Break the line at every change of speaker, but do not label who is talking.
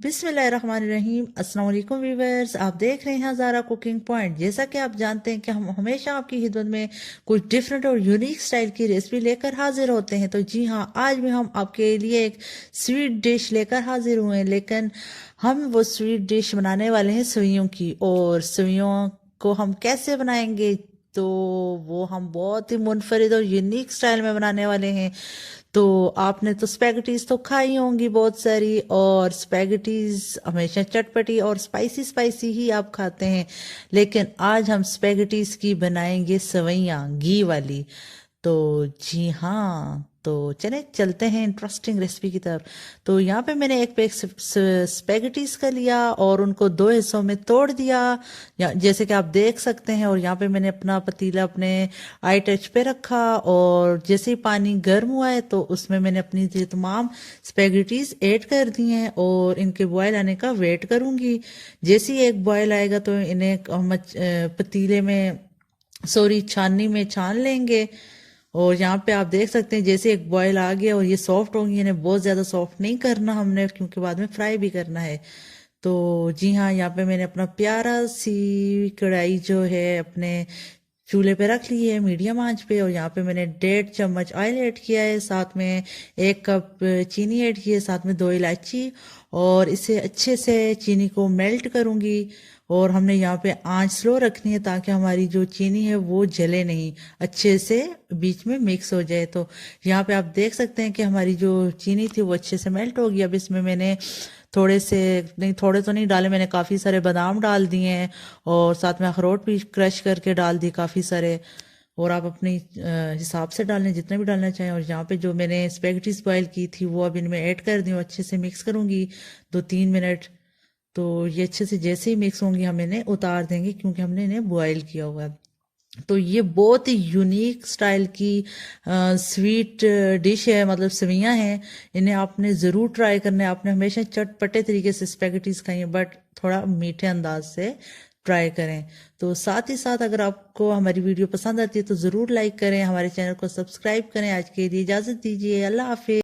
बिस्मिल्लाहिर्रहमानिर्रहीम। अस्सलाम वालेकुम व्यूअर्स, आप देख रहे हैं ज़ारा कुकिंग पॉइंट। जैसा कि आप जानते हैं कि हम हमेशा आपकी खिदमत में कुछ डिफरेंट और यूनिक स्टाइल की रेसिपी लेकर हाजिर होते हैं। तो जी हाँ, आज भी हम आपके लिए एक स्वीट डिश लेकर हाजिर हुए हैं, लेकिन हम वो स्वीट डिश बनाने वाले हैं सेवइयों की। और सेवइयों को हम कैसे बनाएंगे, तो वो हम बहुत ही मुनफरिद और यूनिक स्टाइल में बनाने वाले हैं। तो आपने तो स्पैगेटीज तो खाई होंगी बहुत सारी, और स्पैगेटीज हमेशा चटपटी और स्पाइसी स्पाइसी ही आप खाते हैं, लेकिन आज हम स्पैगेटीज की बनाएंगे सेवइयाँ घी वाली। तो जी हाँ, तो चले चलते हैं इंटरेस्टिंग रेसिपी की तरफ। तो यहाँ पे मैंने एक पैक स्पेगेटीज का लिया और उनको दो हिस्सों में तोड़ दिया, जैसे कि आप देख सकते हैं। और यहाँ पे मैंने अपना पतीला अपने आई टच पे रखा, और जैसे ही पानी गर्म हुआ है तो उसमें मैंने अपनी ये तमाम स्पेगेटीज ऐड कर दी हैं, और इनके बॉयल आने का वेट करूंगी। जैसे ही एक बॉयल आएगा तो इन्हें हम पतीले में, सॉरी, छाननी में छान लेंगे। और यहाँ पे आप देख सकते हैं जैसे एक बॉयल आ गया और ये सॉफ्ट होंगी, इन्हें बहुत ज़्यादा सॉफ्ट नहीं करना हमने, क्योंकि बाद में फ्राई भी करना है। तो जी हाँ, यहाँ पे मैंने अपना प्यारा सी कढ़ाई जो है अपने चूल्हे पे रख ली है मीडियम आंच पे, और यहाँ पे मैंने 1.5 चम्मच ऑयल ऐड किया है, साथ में 1 कप चीनी ऐड की है, साथ में 2 इलायची। और इसे अच्छे से चीनी को मेल्ट करूंगी। और हमने यहाँ पे आंच स्लो रखनी है ताकि हमारी जो चीनी है वो जले नहीं, अच्छे से बीच में मिक्स हो जाए। तो यहाँ पे आप देख सकते हैं कि हमारी जो चीनी थी वो अच्छे से मेल्ट हो गई। अब इसमें मैंने थोड़े से, नहीं थोड़े तो नहीं डाले, मैंने काफ़ी सारे बादाम डाल दिए हैं, और साथ में अखरोट भी क्रश करके डाल दिए काफ़ी सारे। और आप अपने हिसाब से डाल लें जितने भी डालना चाहें। और यहाँ पे जो मैंने स्पेगेटीज बॉयल की थी वो अब इनमें ऐड कर दी हूँ, अच्छे से मिक्स करूँगी 2-3 मिनट। तो ये अच्छे से जैसे ही मिक्स होंगी हम इन्हें उतार देंगे, क्योंकि हमने इन्हें बॉयल किया हुआ है। तो ये बहुत ही यूनिक स्टाइल की स्वीट डिश है, मतलब सेवइयाँ हैं। इन्हें आपने ज़रूर ट्राई करना है। आपने हमेशा चटपटे तरीके से स्पेगेटीज खाई हैं, बट थोड़ा मीठे अंदाज से ट्राई करें। तो साथ ही साथ अगर आपको हमारी वीडियो पसंद आती है तो ज़रूर लाइक करें, हमारे चैनल को सब्सक्राइब करें। आज के लिए इजाज़त दीजिए, अल्लाह हाफिज़।